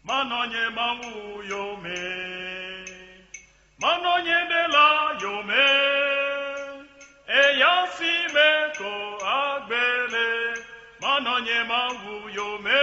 Manonye mawu yome, manonye de la yome, eyasi meko agbele, manonye mawu yome,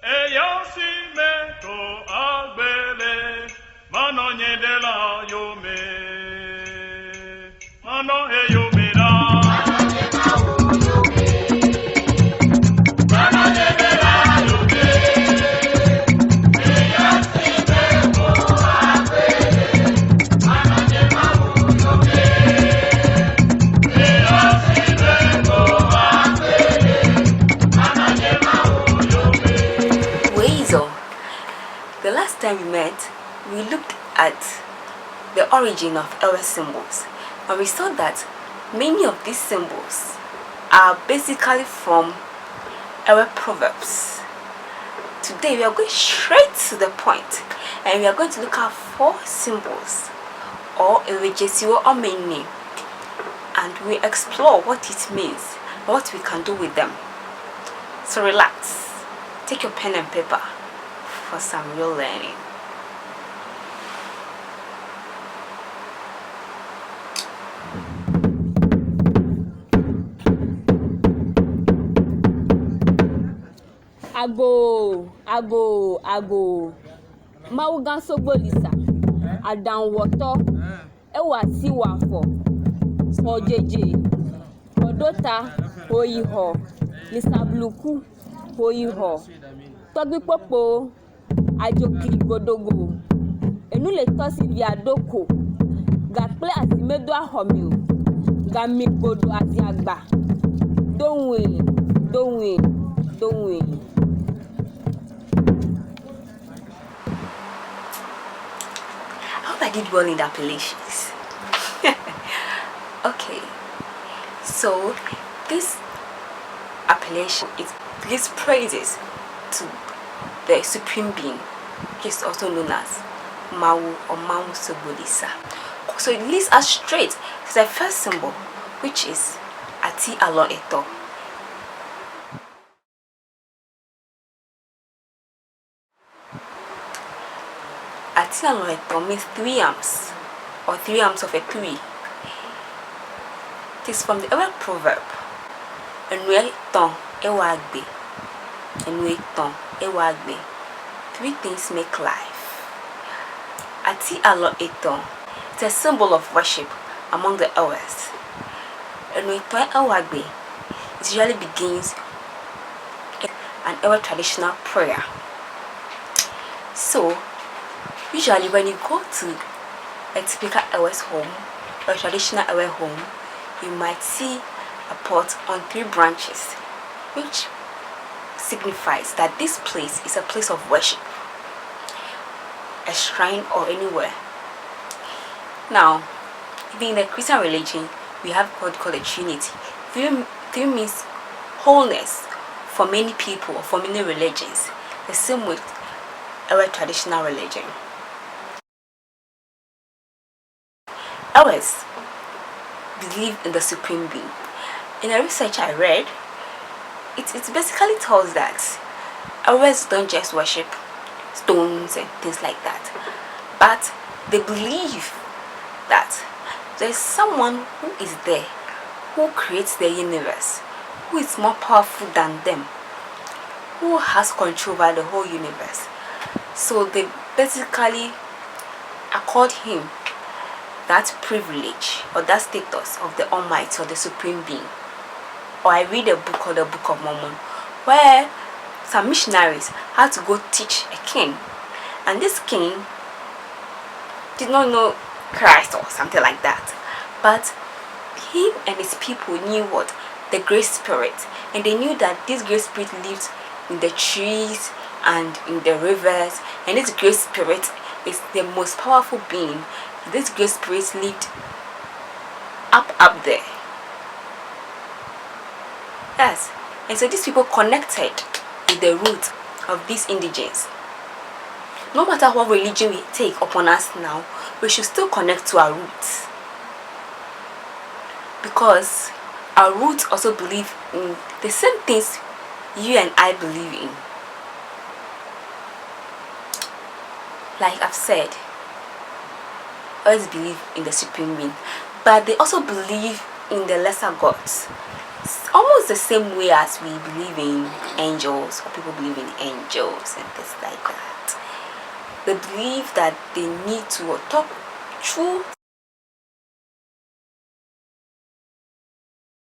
eyasi meko agbele, manonye de la yome, mano yome da. The last time we met, we looked at the origin of our symbols, and we saw that many of these symbols are basically from our proverbs. Today we are going straight to the point, and we are going to look at 4 symbols, or Ɖzesiwo or meaning, and we explore what it means, what we can do with them. So relax, take your pen and paper for some real learning. Ago. Maugan sogbolisa. Adan woto. Ewa si wafo. Ojeje. Odota oyiho. Lisabluku oyiho. Togbi popo. Ajokiri godogo. Enu le tosi viadoko. Gakple asimedo ahomio. Gami godo asiagba. Don't win. I hope I did well in the appellations. Okay, so this appellation, it gives praises to the Supreme Being, which is also known as Mawu or Mawu Sogbolisa. So it leads us straight to the first symbol, which is Ati Alon Eto. Ati Alon Eto means 3 arms, or 3 arms of a tree. It is from the Arab proverb, Enwe ton ewagbe. 3 things make life. Ati Alon Eto is a symbol of worship among the Arabs. Enwe ton ewagbe, it usually begins an Arab traditional prayer. So, usually when you go to a typical Arab's home, or a traditional Arab home, you might see a pot on 3 branches, which signifies that this place is a place of worship, a shrine or anywhere. Now, even in the Christian religion, we have what called a Trinity. 3 means wholeness for many people or for many religions. The same with our traditional religion. Ours believe in the Supreme Being. In a research I read, it basically tells that ours don't just worship stones and things like that, but they believe that there's someone who is there, who creates the universe, who is more powerful than them, who has control over the whole universe. So they basically accord him that privilege or that status of the Almighty or the Supreme Being. Or I read a book called the Book of Mormon, where some missionaries had to go teach a king, and this king did not know Christ or something like that, but him and his people knew what? The Great Spirit, and they knew that this Great Spirit lived in the trees and in the rivers, and this Great Spirit is the most powerful being. This Great Spirit lived up there. Yes, and so these people connected with the root of these indigens. No matter what religion we take upon us now, we should still connect to our roots, because our roots also believe in the same things you and I believe in. like I've said, always believe in the supreme being, but they also believe in the lesser gods. It's almost the same way as we believe in angels, or people believe in angels and things like that. They believe that they need to talk through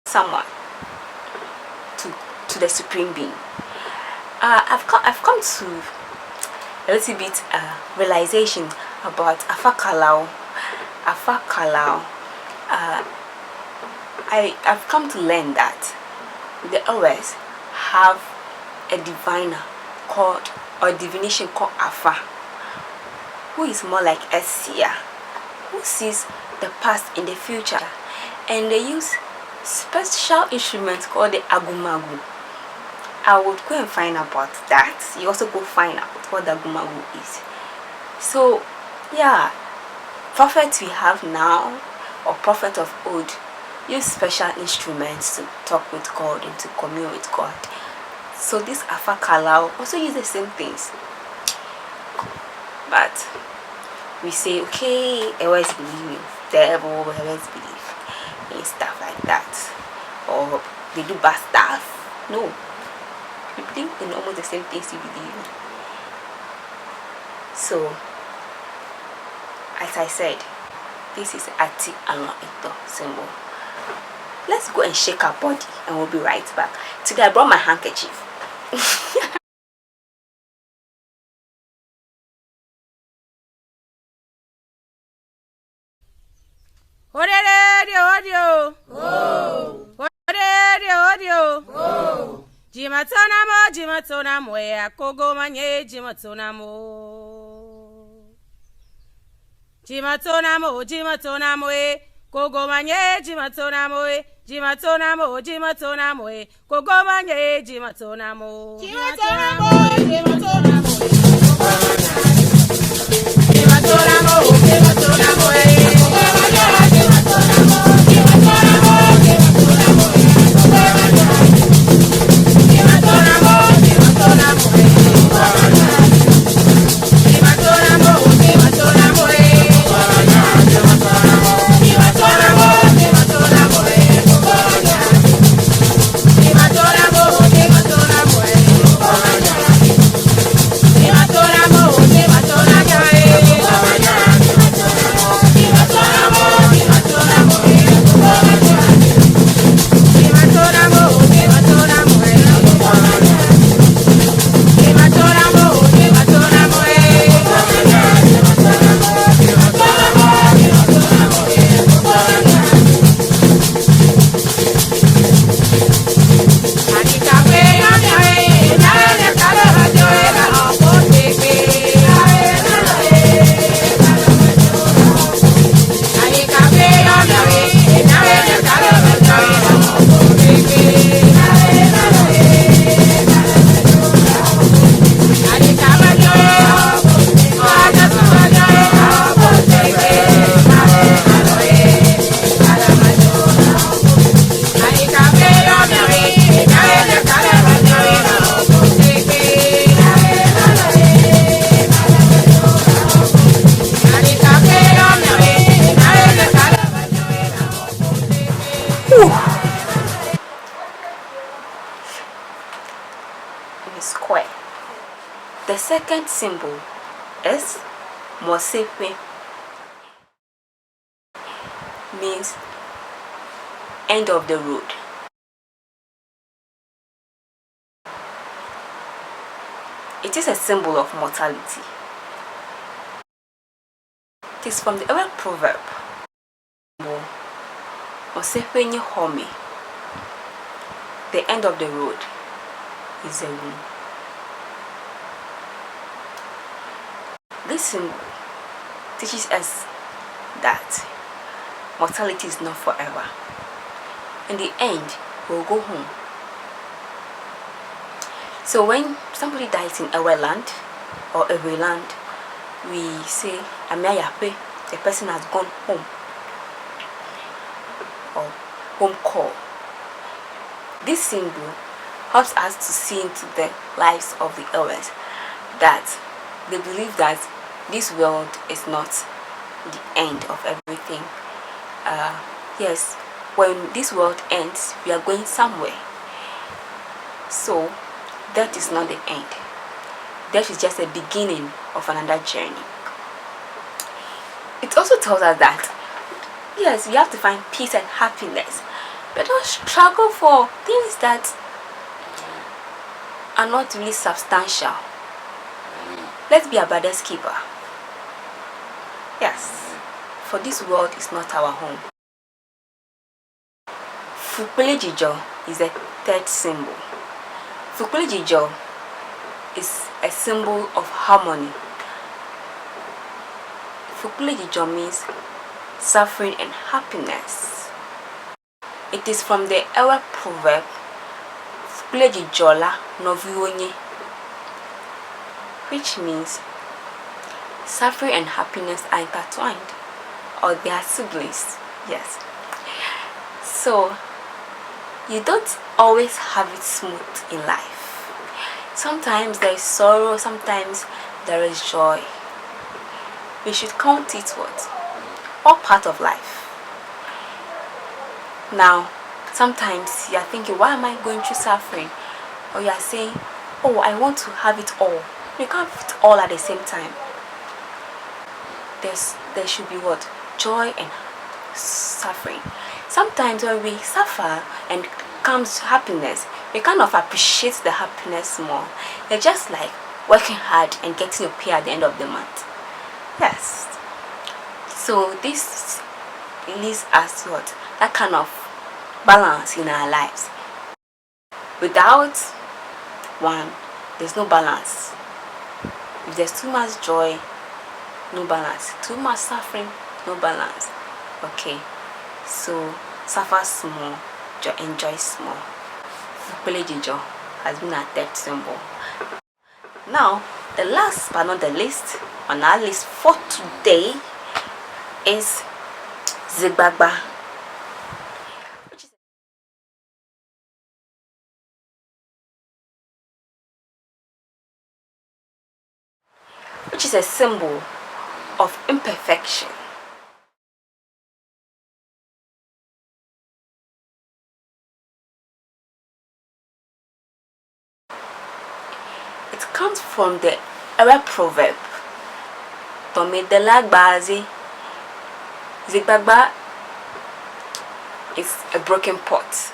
someone to the supreme being. I've come to a little bit realization about Afakalau. I've come to learn that they always have a diviner called, or divination called Afa, who is more like a seer, who sees the past and the future, and they use special instruments called the agumagu. I would go and find about that. You also go find out what the agumagu is. So yeah, prophets we have now, or prophet of old, use special instruments to talk with God and to commune with God. So this Afakalau also use the same things, but we say, okay, I always believe in devil, I always believe in stuff like that, or they do bad stuff. No, we believe in almost the same things you believe in. So, as I said, this is Ati Ito symbol. Let's go and shake our body and we'll be right back. Today I brought my handkerchief. Jimatonamo ya kogo manye jimatonamo. Jimatonamo e kogo manye jimatonamo e jimatonamo e kogo manye jimatonamo. Jimatonamo Square. The second symbol is Mosepe, means end of the road. It is a symbol of mortality. It is from the old proverb, Mosepe nye home, the end of the road is a room. This symbol teaches us that mortality is not forever. In the end, we'll go home. So when somebody dies in our land or every land, we say, Amayape, the person has gone home, or home call. This symbol helps us to see into the lives of the elders, that they believe that this world is not the end of everything. Yes, when this world ends, we are going somewhere. So that is not the end. Death is just a beginning of another journey. It also tells us that yes, we have to find peace and happiness, but don't struggle for things that are not really substantial. Let's be a brother's keeper. Yes, for this world is not our home. Fukpelejijo is a third symbol. Fukpelejijo is a symbol of harmony. Fukpelejijo means suffering and happiness. It is from the Ewe proverb Fukpelejijola noviwonye, which means suffering and happiness are intertwined, or they are siblings. Yes. So you don't always have it smooth in life. Sometimes there is sorrow, sometimes there is joy. We should count it what? All part of life. Now, sometimes you are thinking, why am I going through suffering? Or you are saying, oh, I want to have it all. You can't have it all at the same time. There should be what? Joy and suffering. Sometimes when we suffer and comes to happiness, we kind of appreciate the happiness more. It's just like working hard and getting your pay at the end of the month. Yes. So this leads us to what? That kind of balance in our lives. Without one, there's no balance. If there's too much joy, no balance. Too much suffering, no balance. Okay. So suffer small, enjoy small. Fukpelejijo has been our third symbol. Now, the last but not the least on our list for today is Zigbagba, which is a symbol of imperfection. It comes from the Ewe proverb Tomedela Zigbagba is a broken pot.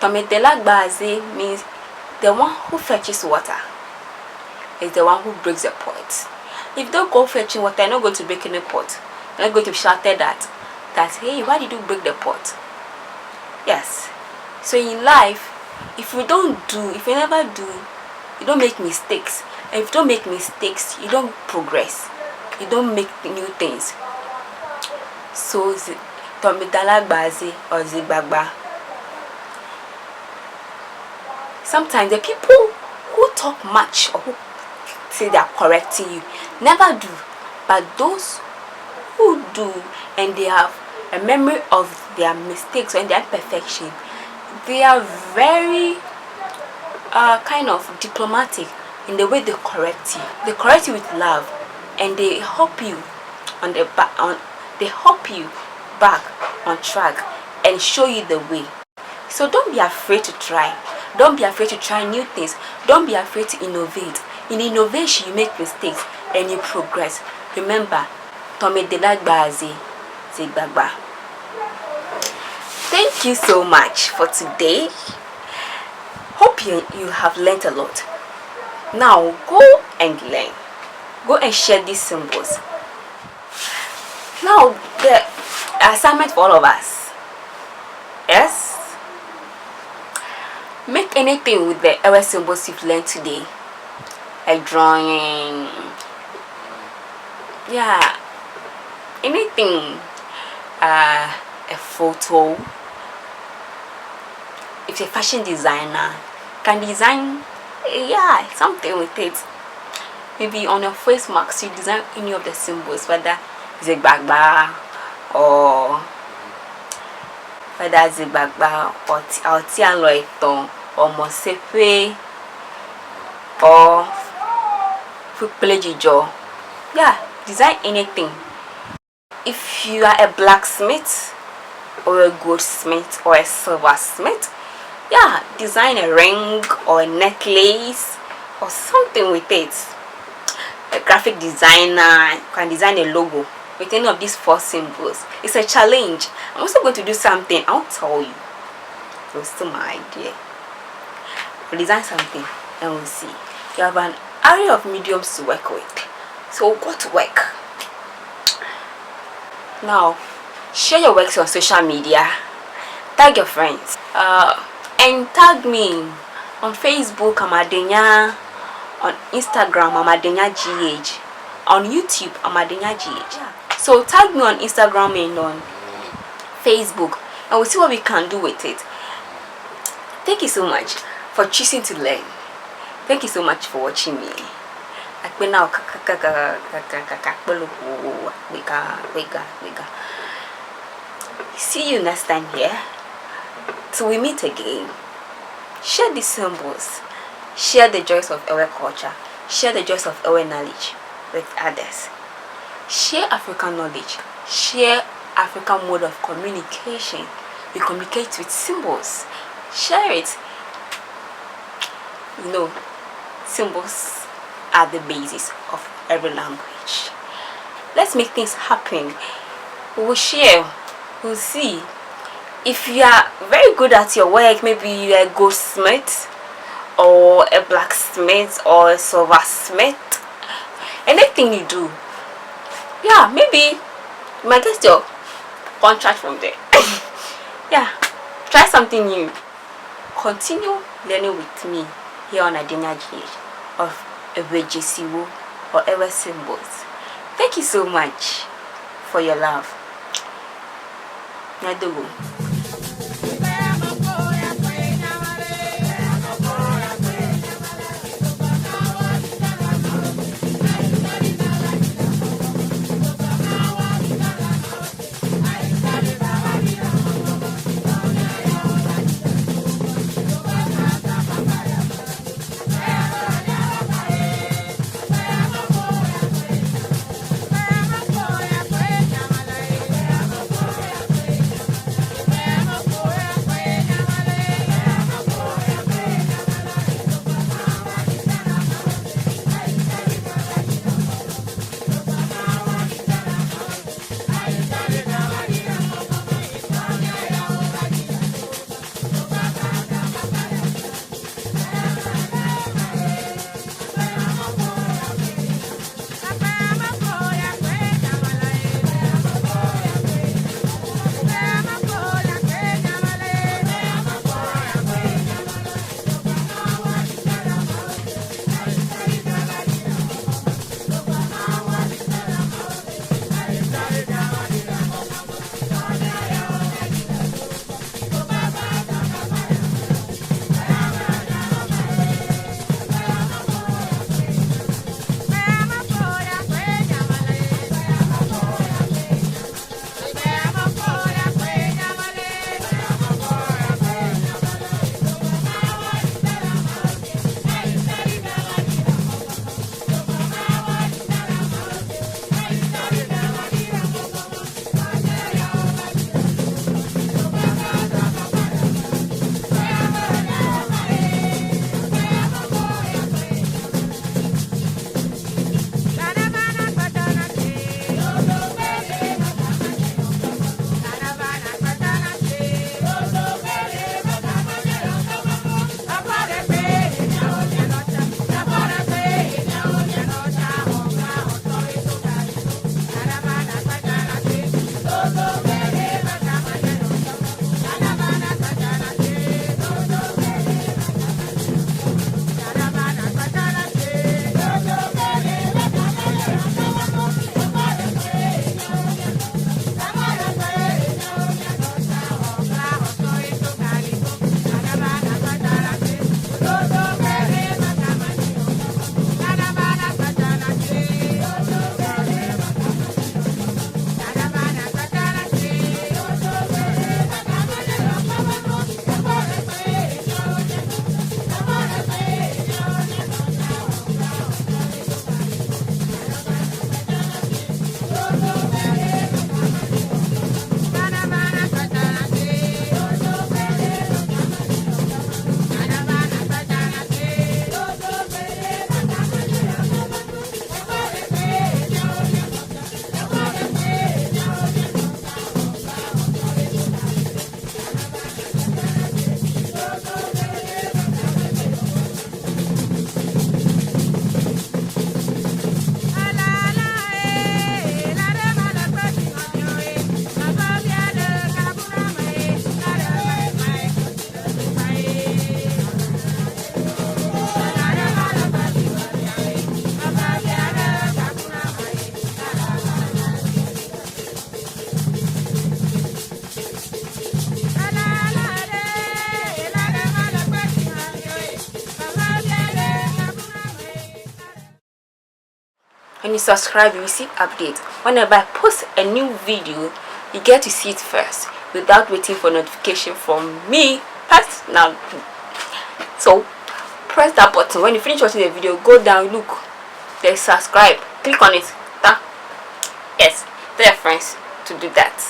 Tomedela means the one who fetches water is the one who breaks the pot. If you don't go fetching water, you're not going to break any pot. You're not going to be shouted at that, hey, why did you break the pot? Yes. So in life, if you never do, you don't make mistakes. And if you don't make mistakes, you don't progress. You don't make new things. So Tomedalagbaze or Zigbagba. Sometimes the people who talk much or who say they are correcting you never do. But those who do and they have a memory of their mistakes and their imperfection, they are very kind of diplomatic in the way they correct you. They correct you with love, and they help you back on track and show you the way. So don't be afraid to try. Don't be afraid to try new things. Don't be afraid to innovate. In innovation, you make mistakes and you progress. Remember, Tomedalagbaze Zigbagba. Thank you so much for today. Hope you have learned a lot. Now go and learn. Go and share these symbols. Now the assignment for all of us. Yes. Make anything with the Ewe symbols you've learned today. A drawing. Yeah. Anything. A photo. If you're a fashion designer, can design something with it. Maybe on your face marks you design any of the symbols, whether Zigbagba or Zigbagba or Tianloiton or Mosepe. or jaw. Yeah, design anything. If you are a blacksmith or a goldsmith or a silversmith, yeah, design a ring or a necklace or something with it. A graphic designer can design a logo with any of these 4 symbols. It's a challenge. I'm also going to do something. I'll tell you. It's still my idea. We'll design something and we'll see. You have an array of mediums to work with, so we'll go to work. Now, share your works on social media. Tag your friends. And tag me on Facebook, Amadenya. On Instagram, Amadenya GH. On YouTube, Amadenya GH. So tag me on Instagram and on Facebook, and we'll see what we can do with it. Thank you so much for choosing to learn. Thank you so much for watching me. See you next time here. Till we meet again. Share these symbols. Share the joys of our culture. Share the joys of our knowledge with others. Share African knowledge. Share African mode of communication. We communicate with symbols. Share it. You know, symbols are the basis of every language. Let's make things happen. We will share. We'll see. If you are very good at your work, maybe you are a goldsmith or a blacksmith or a silversmith, anything you do, yeah, maybe you might get your contract from there. Yeah, try something new. Continue learning with me here on Amadenya GH of Ɖzesiwo or ever symbols. Thank you so much for your love. Nadogo. When you subscribe, you receive updates. Whenever I post a new video, you get to see it first without waiting for notification from me personally. So press that button. When you finish watching the video, go down, look, there's subscribe, click on it. Yes, tell your friends to do that.